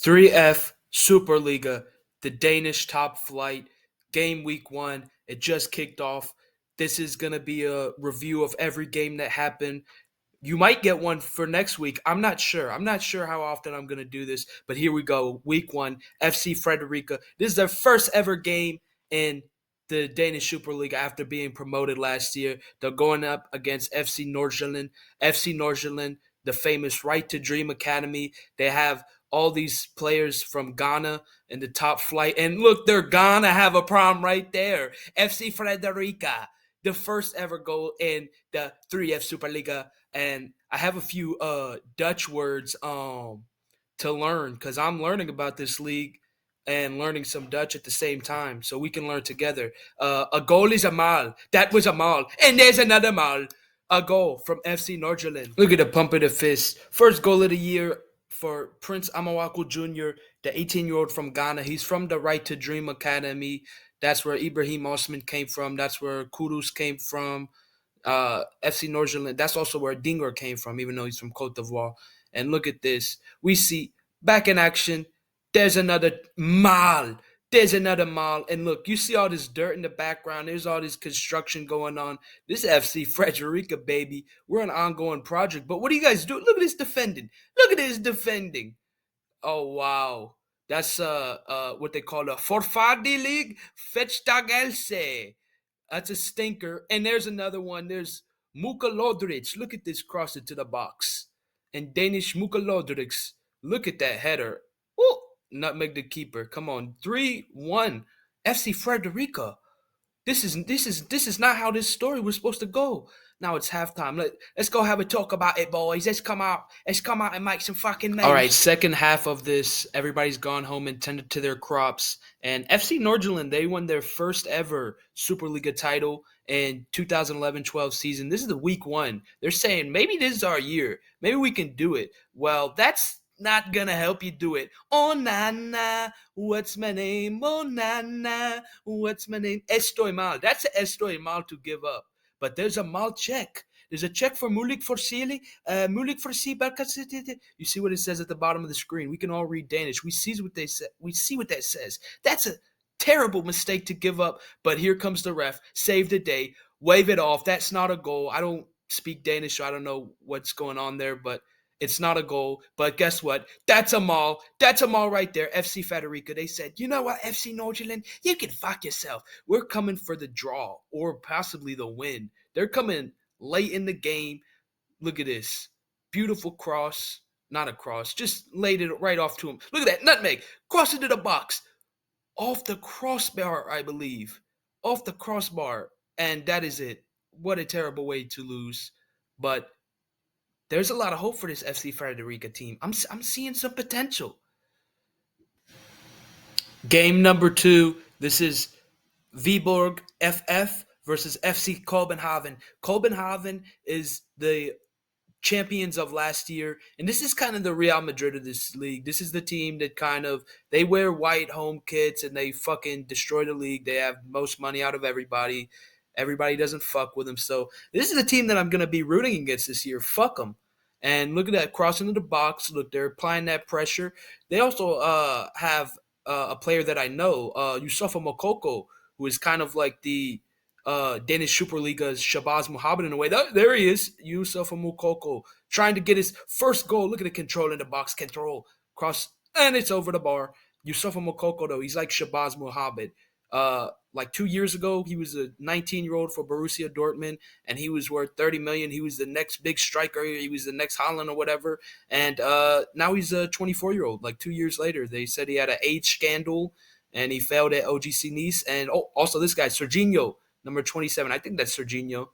3F Superliga, the Danish top flight, game week 1. It just kicked off. This is going to be a review of every game that happened. You might get one for next week. I'm not sure. I'm not sure how often I'm going to do this, but here we go. Week 1, FC Frederica. This is their first ever game in the Danish Superliga after being promoted last year. They're going up against FC Nordsjælland. FC Nordsjælland, the famous Right to Dream Academy. They have all these players from Ghana in the top flight. And look, they're gonna have a problem right there. FC Frederica, the first ever goal in the 3F Superliga. And I have a few Dutch words to learn because I'm learning about this league and learning some Dutch at the same time, so we can learn together. A goal is a mal. That was a mal, and there's another mal. A goal from FC Nordsjælland. Look at the pump of the fist. First goal of the year for Prince Amawaku Jr., the 18-year-old from Ghana. He's from the Right to Dream Academy. That's where Ibrahim Osman came from. That's where Kudus came from. FC Nordsjælland. That's also where Dinger came from, even though he's from Cote d'Ivoire. And look at this. We see back in action. There's another mal. There's another mal. And look, you see all this dirt in the background. There's all this construction going on. This FC Frederica, baby. We're an ongoing project. But what do you guys do? Look at this defending. Look at this defending. Oh, wow. That's what they call a Forfadi League. Fetchtagelse. That's a stinker. And there's another one. There's Muka Lodrich. Look at this cross into the box. And Danish Muka Lodrich. Look at that header. Oh, nutmeg the keeper. Come on. 3-1. FC Frederica. This is not how this story was supposed to go. Now it's halftime. Let's go have a talk about it, boys. Let's come out and make some fucking noise. All right, second half of this, everybody's gone home and tended to their crops. And FC Nordsjælland, they won their first ever Superliga title in 2011-12 season. This is the week 1. They're saying maybe this is our year. Maybe we can do it. Well, that's not gonna help you do it. Oh na na, what's my name? Oh na na, what's my name? Estoy mal. That's an estoy mal to give up. But there's a mal check. There's a check for Mulik Forsili. Mulik Forsi. You see what it says at the bottom of the screen. We can all read Danish. We see what they say. We see what that says. That's a terrible mistake to give up. But here comes the ref. Save the day. Wave it off. That's not a goal. I don't speak Danish, so I don't know what's going on there, but it's not a goal, but guess what? That's a mall. That's a mall right there. FC Frederica. They said, you know what, FC Nordsjælland? You can fuck yourself. We're coming for the draw or possibly the win. They're coming late in the game. Look at this. Beautiful cross. Not a cross. Just laid it right off to him. Look at that. Nutmeg. Cross into the box. Off the crossbar, I believe. Off the crossbar. And that is it. What a terrible way to lose. But there's a lot of hope for this FC Frederica team. I'm seeing some potential. Game number 2. This is Viborg FF versus FC Copenhagen. Copenhagen is the champions of last year, and this is kind of the Real Madrid of this league. This is the team that they wear white home kits and they fucking destroy the league. They have most money out of everybody. Everybody doesn't fuck with them. So this is the team that I'm going to be rooting against this year. Fuck them. And look at that, cross into the box. Look, they're applying that pressure. They also have a player that I know, Yusufa Mokoko, who is kind of like the Danish Superliga's Shabazz Muhammad in a way. There he is, Yusufa Mokoko, trying to get his first goal. Look at the control in the box. Control, cross, and it's over the bar. Yusufa Mokoko, though, he's like Shabazz Muhammad. Like 2 years ago, he was a 19-year-old for Borussia Dortmund, and he was worth $30 million. He was the next big striker. He was the next Haaland or whatever. And now he's a 24-year-old. Like 2 years later, they said he had an age scandal, and he failed at OGC Nice. And also this guy, Serginho, number 27. I think that's Serginho.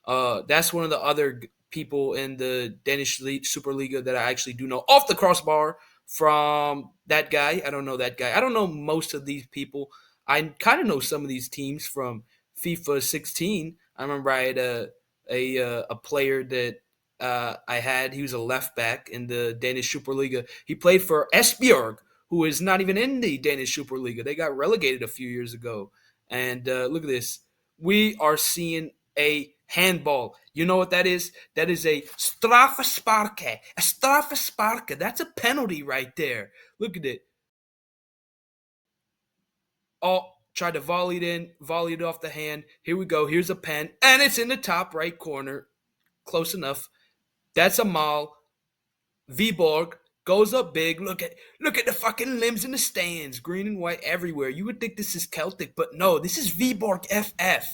That's one of the other people in the Danish Superliga that I actually do know. Off the crossbar from that guy. I don't know that guy. I don't know most of these people. I kind of know some of these teams from FIFA 16. I remember I had a player that I had. He was a left back in the Danish Superliga. He played for Esbjerg, who is not even in the Danish Superliga. They got relegated a few years ago. And look at this. We are seeing a handball. You know what that is? That is a straffespark. A straffespark. That's a penalty right there. Look at it. Oh, tried to volley it in, volley it off the hand. Here we go. Here's a pen, and it's in the top right corner. Close enough. That's a maul. Viborg goes up big. Look at the fucking limbs in the stands, green and white everywhere. You would think this is Celtic, but no, this is Viborg FF.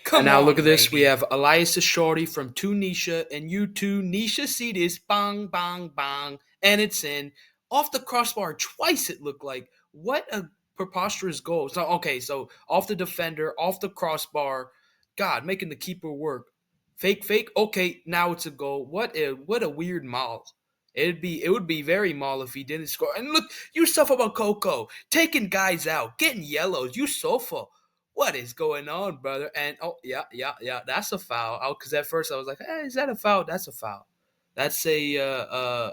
Come and now on, look at this. Baby. We have Elias Shorty from Tunisia, and you two, Nisha, see this, bang, bang, bang, and it's in off the crossbar twice. It looked like what a preposterous goal. So off the defender, off the crossbar, God, making the keeper work. Fake. Okay, now it's a goal. What a weird maul. It would be very maul if he didn't score. And look, you suffer about Coco taking guys out, getting yellows. You suffer. What is going on, brother? And yeah, that's a foul. Because at first I was like, hey, is that a foul? That's a foul. That's a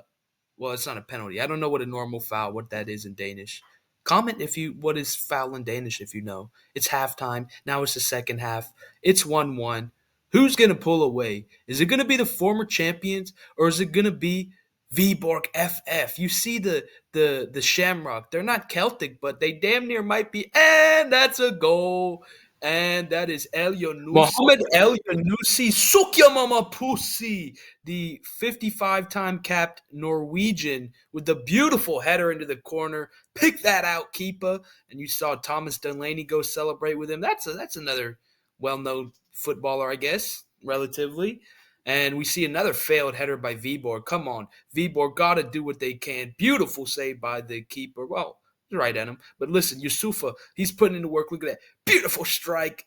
well, it's not a penalty. I don't know what a normal foul, what that is in Danish. Comment what is foul in Danish if you know. It's halftime. Now it's the second half. It's 1-1. Who's gonna pull away? Is it gonna be the former champions or is it gonna be Viborg FF? You see the Shamrock. They're not Celtic, but they damn near might be. And that's a goal. And that is El Younousi. Mohamed El Younousi, Sukya Mama Pussy, the 55-time capped Norwegian with the beautiful header into the corner. Pick that out, keeper. And you saw Thomas Delaney go celebrate with him. That's another well-known footballer, I guess, relatively. And we see another failed header by Viborg. Come on. Viborg got to do what they can. Beautiful save by the keeper. Well, right at him. But listen, Yusufa, he's putting in the work. Look at that. Beautiful strike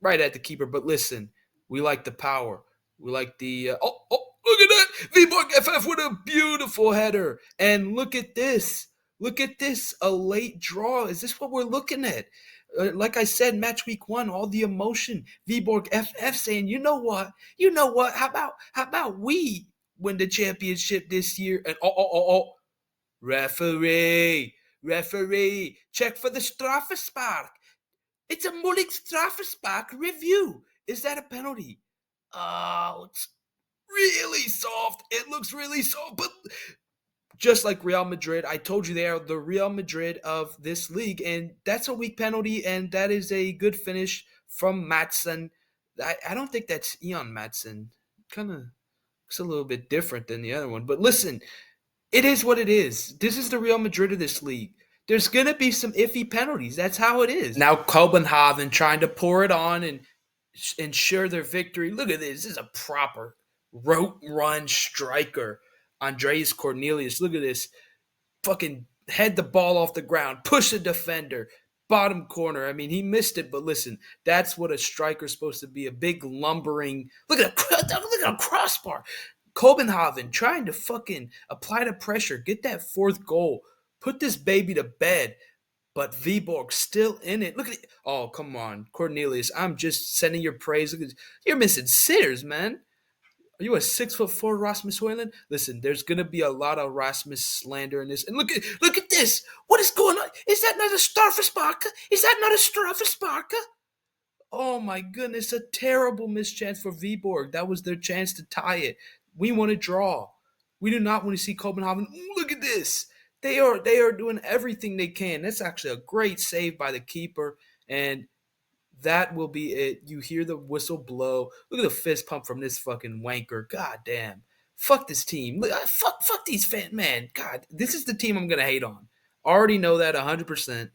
right at the keeper. But listen, we like the power. We like the look at that. Viborg FF with a beautiful header. And look at this. Look at this. A late draw. Is this what we're looking at? Like I said, match week 1, all the emotion. Viborg FF saying, you know what? How about we win the championship this year? And referee, check for the Straffespark. It's a Mullig Straffespark review. Is that a penalty? Oh, it's really soft. It looks really soft, but just like Real Madrid, I told you they are the Real Madrid of this league, and that's a weak penalty, and that is a good finish from Matson. I don't think that's Ian Matson. Kind of looks a little bit different than the other one, but listen, it is what it is. This is the Real Madrid of this league. There's going to be some iffy penalties. That's how it is. Now Copenhagen trying to pour it on and ensure their victory. Look at this. This is a proper rote run striker. Andreas Cornelius, look at this. Fucking head the ball off the ground, push a defender, bottom corner. I mean, he missed it, but listen, that's what a striker's supposed to be, a big lumbering. Look at a crossbar. Copenhagen trying to fucking apply the pressure, get that fourth goal, put this baby to bed, but Viborg still in it. Look at it. Oh, come on, Cornelius, I'm just sending your praise. Look at, you're missing sitters, man. Are you a 6'4" Rasmus Højlund? Listen, there's gonna be a lot of Rasmus slander in this. And look at this. What is going on? Is that not a Straffespark? Is that not a Straffespark? Oh my goodness, a terrible mischance for Viborg. That was their chance to tie it. We want to draw. We do not want to see Copenhagen. Look at this. They are doing everything they can. That's actually a great save by the keeper. And that will be it. You hear the whistle blow. Look at the fist pump from this fucking wanker. God damn. Fuck this team. Fuck these fans. Man, God, this is the team I'm going to hate on. Already know that 100%.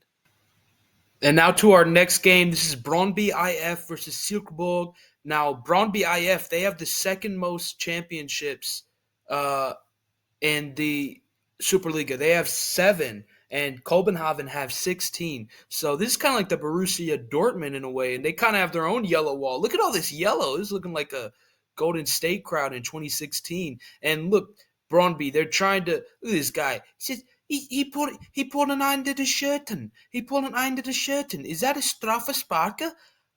And now to our next game. This is Brøndby IF versus Silkeborg. Now, Brøndby IF, they have the second most championships in the Superliga. They have 7. And Copenhagen have 16. So this is kind of like the Borussia Dortmund in a way. And they kind of have their own yellow wall. Look at all this yellow. This is looking like a Golden State crowd in 2016. And look, Brøndby, they're trying to – look at this guy. He says he pulled an under the shirten. He pulled an under the shirten. Is that a Straffespark?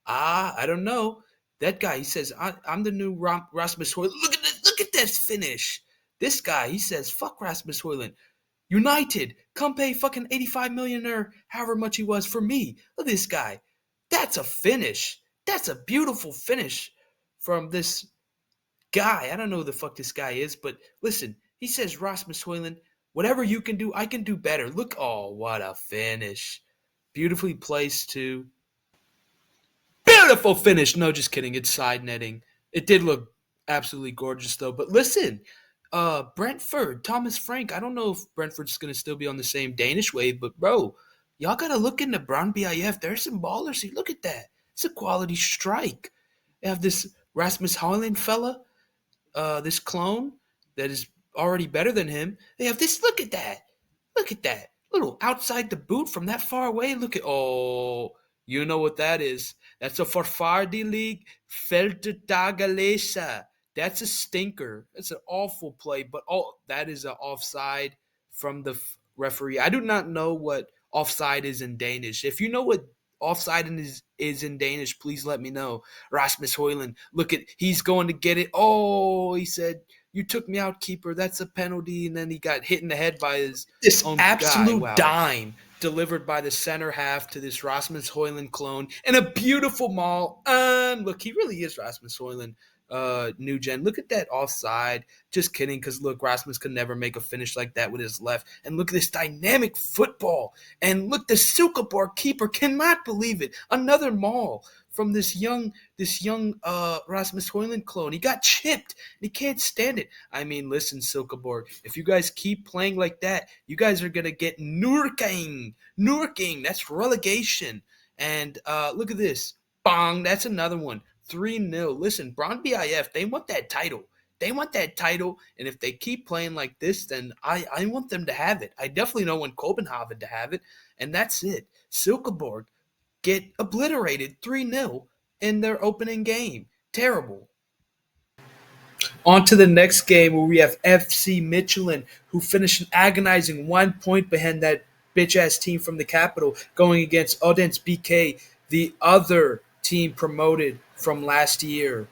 I don't know. That guy, he says, I'm the new Rasmus Højlund. Look at this finish. This guy, he says, fuck Rasmus Højlund. United, come pay fucking 85 million or however much he was for me. Look at this guy. That's a finish. That's a beautiful finish from this guy. I don't know who the fuck this guy is, but listen, he says, Rasmus Hoyland, whatever you can do, I can do better. Look, oh, what a finish. Beautifully placed, too. Beautiful finish. No, just kidding. It's side netting. It did look absolutely gorgeous, though. But listen, Brentford, Thomas Frank. I don't know if Brentford's going to still be on the same Danish wave, but bro, y'all got to look into Brown BIF. There's some ballers here. Look at that. It's a quality strike. They have this Rasmus Hoyland fella, this clone that is already better than him. They have this. Look at that. Look at that. Little outside the boot from that far away. Look at, oh, you know what that is. That's a Farfardi League Feldtagalesa. That's a stinker. That's an awful play, but that is an offside from the referee. I do not know what offside is in Danish. If you know what offside is in Danish, please let me know. Rasmus Hoyland, look at, he's going to get it. Oh, he said, you took me out, keeper. That's a penalty. And then he got hit in the head by his This own absolute guy. Wow. dime. Delivered by the center half to this Rasmus Hoyland clone. And a beautiful maul. And look, he really is Rasmus Hoyland. New gen. Look at that offside. Just kidding, because look, Rasmus could never make a finish like that with his left. And look at this dynamic football. And look, the Silkeborg keeper cannot believe it. Another maul from this young Rasmus Hoyland clone. He got chipped. He can't stand it. I mean, listen, Silkeborg, if you guys keep playing like that, you guys are gonna get Nurking. That's relegation. And look at this. Bong, that's another one. 3-0. Listen, Braun BIF, they want that title. They want that title, and if they keep playing like this, then I want them to have it. I definitely don't want Copenhagen to have it, and that's it. Silkeborg get obliterated 3-0 in their opening game. Terrible. On to the next game where we have FC Michelin, who finished an agonizing 1 point behind that bitch-ass team from the capital, going against Odense BK, the other team promoted from last year.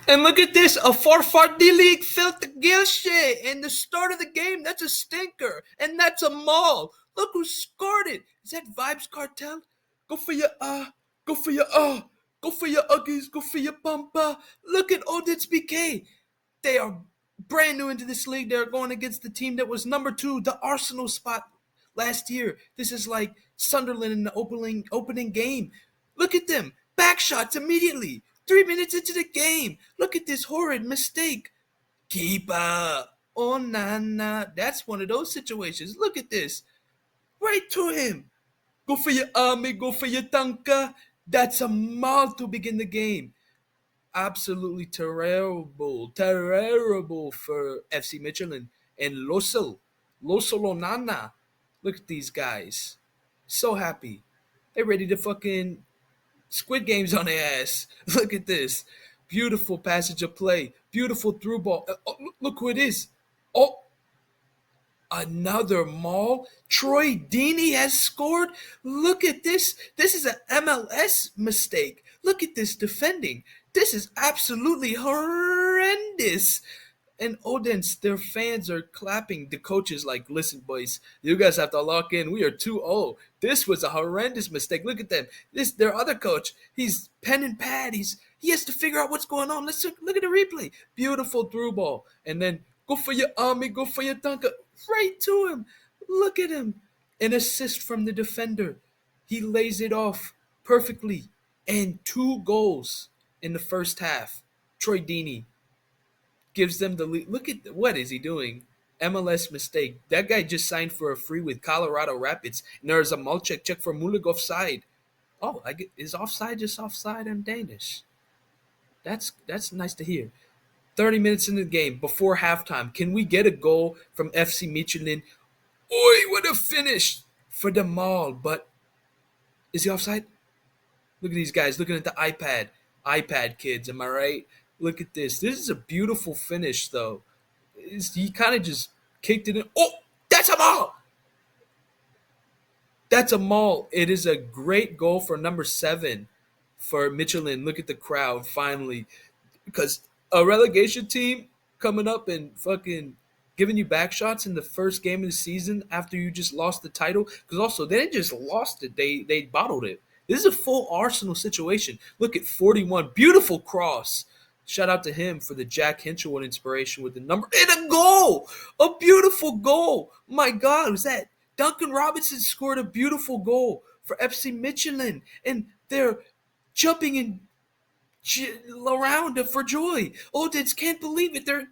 And look at this, a Farfardi League felt the Gilshe in the start of the game. That's a stinker, and that's a maul. Look who scored it. Is that Vibes Cartel? Go for your go for your go for your Uggies, go for your Pampa. Look at Odense BK. They are brand new into this league. They're going against the team that was number 2, the Arsenal spot last year. This is like Sunderland in the opening game. Look at them. Back shots immediately. 3 minutes into the game. Look at this horrid mistake. Keeper. Oh, nah. That's one of those situations. Look at this. Right to him. Go for your army. Go for your tanka. That's a maul to begin the game. Absolutely terrible for FC Michelin and Losel Onana. Look at these guys. So happy. They're ready to fucking Squid Games on their ass. Look at this. Beautiful passage of play. Beautiful through ball. Look who it is. Oh, another maul. Troy Deeney has scored. Look at this. This is an MLS mistake. Look at this defending. This is absolutely horrendous. And Odense, their fans are clapping. The coach is like, listen, boys, you guys have to lock in. We are 2-0. This was a horrendous mistake. Look at them. Their other coach, he's pen and pad. He has to figure out what's going on. Let's look at the replay. Beautiful through ball. And then go for your army, go for your dunker. Right to him. Look at him. An assist from the defender. He lays it off perfectly. And 2 goals in the first half. Troy Deeney gives them the lead. Look at what is he doing? MLS mistake. That guy just signed for a free with Colorado Rapids. And there's a Malchek check for Mulig offside. Oh, is offside just offside in Danish? That's nice to hear. 30 minutes in the game before halftime. Can we get a goal from FC Michelin? Oi, what a finish for the maul. But is he offside? Look at these guys looking at the iPad. iPad kids, am I right? Look at this. This is a beautiful finish, though. He kind of just kicked it in. Oh, that's a maul! That's a maul. It is a great goal for number 7 for Michelin. Look at the crowd, finally. Because a relegation team coming up and fucking giving you back shots in the first game of the season after you just lost the title. Because also, they didn't just lost it. They bottled it. This is a full Arsenal situation. Look at 41. Beautiful cross. Shout out to him for the Jack Hinchelwood inspiration with the number and a goal, a beautiful goal. My God, was that Duncan Robinson scored a beautiful goal for FC Michelin, and they're jumping in around for joy. Oldens can't believe it. Their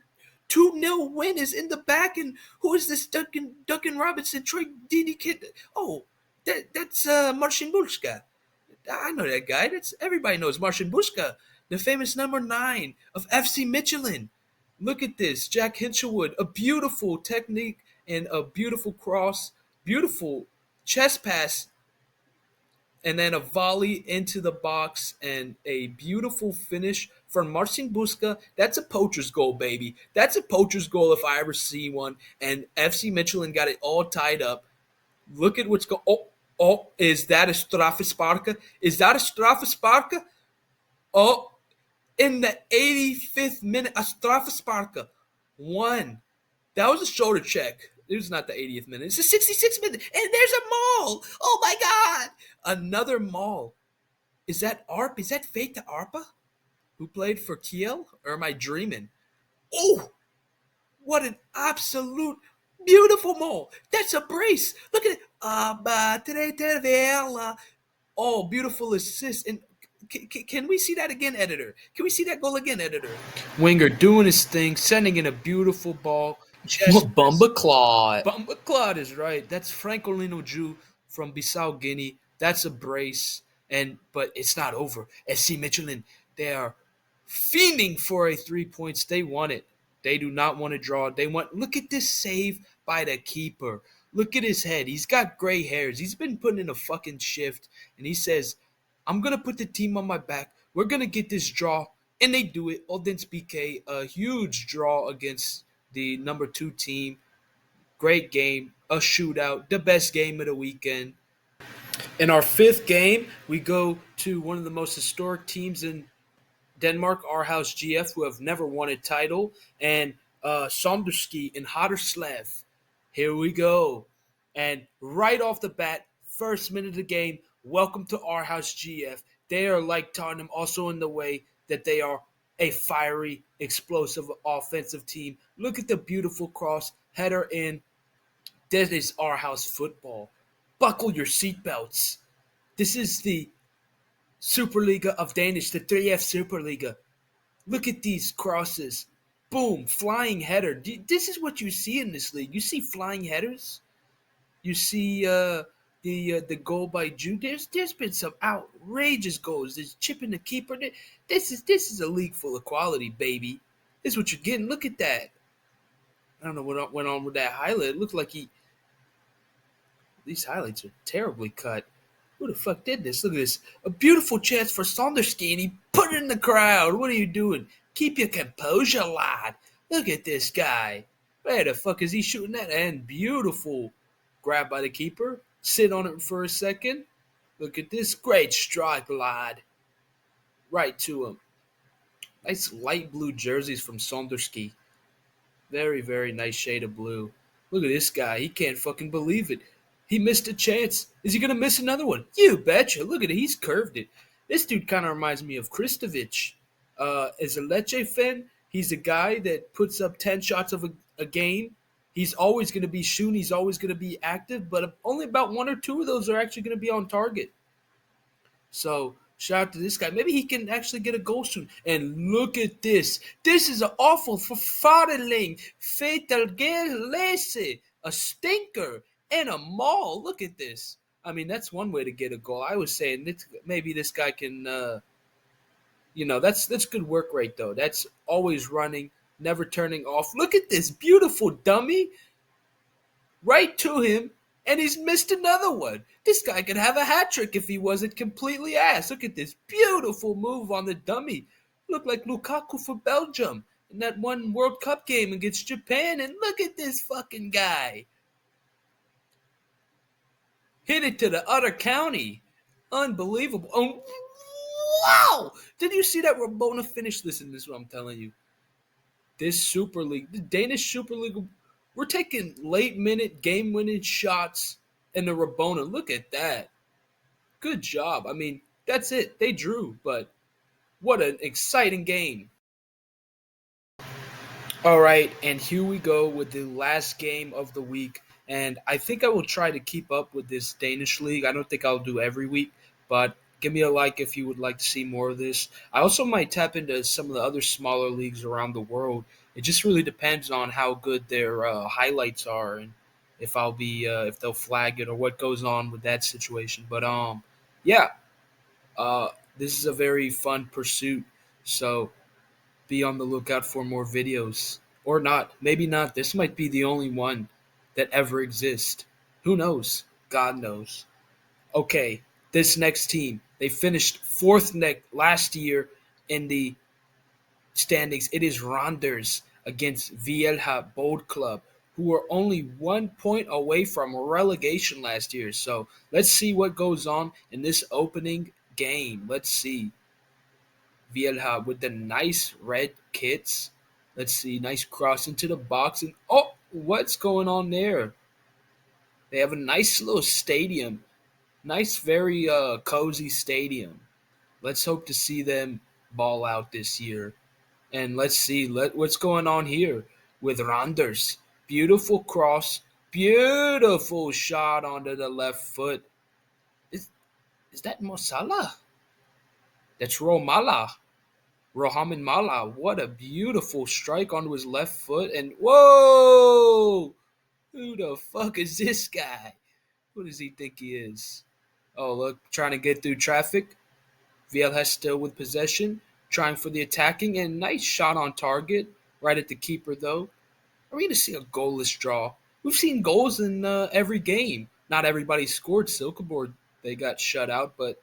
2-0 win is in the back, and who is this Duncan Robinson? Troy Deeney kid. Oh, that's Marcin Bulska. I know that guy. That's everybody knows Marcin Bushka, the famous number 9 of FC Michelin. Look at this, Jack Hinchelwood, a beautiful technique and a beautiful cross, beautiful chest pass, and then a volley into the box and a beautiful finish from Marcin Bushka. That's a poacher's goal, baby. That's a poacher's goal if I ever see one. And FC Michelin got it all tied up. Look at what's going. Is that a Strafesparka? Is that a Strafesparka? Oh, in the 85th minute, a Strafesparka. One. That was a shoulder check. It was not the 80th minute. It's the 66th minute. And there's a maul. Oh my God. Another maul. Is that ARP? Is that fake to ARPA? Who played for Kiel? Or am I dreaming? Oh, what an absolute beautiful maul. That's a brace. Look at it. Oh, beautiful assist. And can we see that again, editor? Can we see that goal again, editor? Winger doing his thing, sending in a beautiful ball. Bumba Claude. Bumba Claude is right. That's Francolino Jew from Bissau Guinea. That's a brace. But it's not over. SC Michelin, they are fiending for a 3 points. They want it. They do not want to draw. Look at this save by the keeper. Look at his head. He's got gray hairs. He's been putting in a fucking shift. And he says, I'm going to put the team on my back. We're going to get this draw. And they do it. Oldens BK, a huge draw against the number 2 team. Great game. A shootout. The best game of the weekend. In our 5th game, we go to one of the most historic teams in Denmark, Aarhus GF, who have never won a title, and Sonderski in Haderslev. Here we go. And right off the bat, first minute of the game, welcome to Aarhus GF. They are like Tottenham, also in the way that they are a fiery, explosive offensive team. Look at the beautiful cross, header in. That is Aarhus football. Buckle your seatbelts. This is the Superliga of Danish, the 3F Superliga. Look at these crosses. Boom, flying header. This is what you see in this league. You see flying headers. You see the goal by Jude. There's been some outrageous goals. There's chipping the keeper. This is a league full of quality, baby. This is what you're getting. Look at that. I don't know what went on with that highlight. It looked like these highlights are terribly cut. Who the fuck did this? Look at this. A beautiful chance for Sonderski, and he put it in the crowd. What are you doing? Keep your composure, lad. Look at this guy. Where the fuck is he shooting at? And beautiful grab by the keeper. Sit on it for a second. Look at this. Great strike, lad. Right to him. Nice light blue jerseys from Sonderski. Very, very nice shade of blue. Look at this guy. He can't fucking believe it. He missed a chance. Is he going to miss another one? You betcha. Look at it. He's curved it. This dude kind of reminds me of Kristovic. As a Lecce fan, he's a guy that puts up 10 shots of a game. He's always going to be shooting. He's always going to be active. But only about 1 or 2 of those are actually going to be on target. So shout out to this guy. Maybe he can actually get a goal soon. And look at this. This is an awful verfareling. Fatal Gelese. A stinker. And a maul. Look at this. I mean, that's one way to get a goal. I was saying maybe this guy can, that's good work rate, though. That's always running, never turning off. Look at this beautiful dummy. Right to him, and he's missed another one. This guy could have a hat trick if he wasn't completely ass. Look at this beautiful move on the dummy. Looked like Lukaku for Belgium in that one World Cup game against Japan. And look at this fucking guy. Hit it to the other county. Unbelievable. Oh, wow! Did you see that Rabona finish? Listen, this is what I'm telling you. This Super League, the Danish Super League, we're taking late-minute, game-winning shots in the Rabona. Look at that. Good job. I mean, that's it. They drew, but what an exciting game. All right, and here we go with the last game of the week. And I think I will try to keep up with this Danish league. I don't think I'll do every week, but give me a like if you would like to see more of this. I also might tap into some of the other smaller leagues around the world. It just really depends on how good their highlights are and if I'll be if they'll flag it or what goes on with that situation. But yeah, uh, this is a very fun pursuit. So be on the lookout for more videos. Or not. Maybe not. This might be the only one that ever exists. Who knows? God knows. Okay, this next team. They finished fourth last year in the standings. It is Ronders against Vielha Bold Club, who were only 1 point away from relegation last year. So let's see what goes on in this opening game. Let's see. Vielha with the nice red kits. Let's see, nice cross into the box. And oh, what's going on there? They have a nice little stadium. Nice, very cozy stadium. Let's hope to see them ball out this year. And let's see what's going on here with Randers. Beautiful cross. Beautiful shot onto the left foot. Is, is that Mosala? That's Romala. Rohamin Mala, what a beautiful strike onto his left foot. And whoa! Who the fuck is this guy? Who does he think he is? Oh, look, trying to get through traffic. Vielha still with possession, trying for the attacking, and nice shot on target. Right at the keeper, though. Are we going to see a goalless draw? We've seen goals in every game. Not everybody scored. Silkeborg, they got shut out, but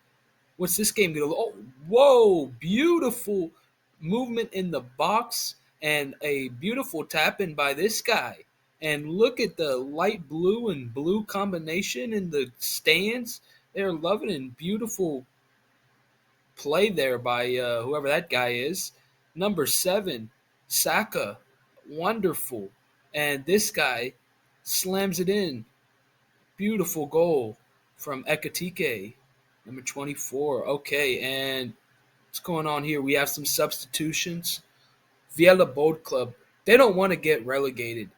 what's this game going to look? Oh, whoa! Beautiful movement in the box and a beautiful tap in by this guy. And look at the light blue and blue combination in the stands. They're loving it. Beautiful play there by whoever that guy is. Number 7, Saka. Wonderful. And this guy slams it in. Beautiful goal from Ekatike, number 24. Okay, and what's going on here? We have some substitutions. Viella Boat Club, they don't want to get relegated.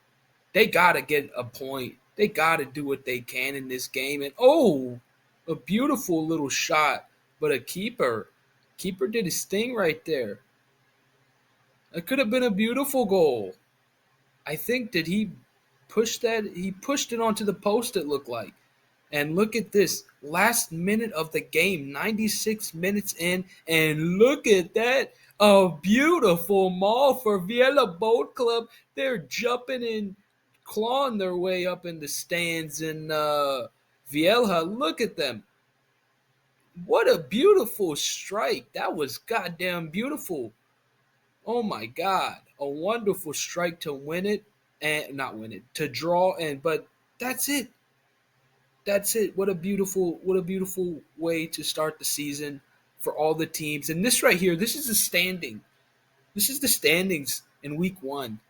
They got to get a point. They got to do what they can in this game. And oh, a beautiful little shot, but a keeper. Keeper did his thing right there. It could have been a beautiful goal. I think did he push that? He pushed it onto the post, it looked like. And look at this last minute of the game, 96 minutes in, and look at that. A beautiful maul for Viella Boat Club. They're jumping and clawing their way up in the stands in Vielha. Look at them. What a beautiful strike. That was goddamn beautiful. Oh my God. A wonderful strike to win it and not win it, to draw and but that's it. That's it. What a beautiful way to start the season for all the teams. And this right here, this is the standing. This is the standings in week 1.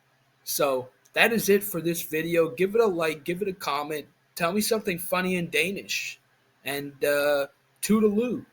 So that is it for this video. Give it a like, give it a comment. Tell me something funny in Danish. And toodaloo.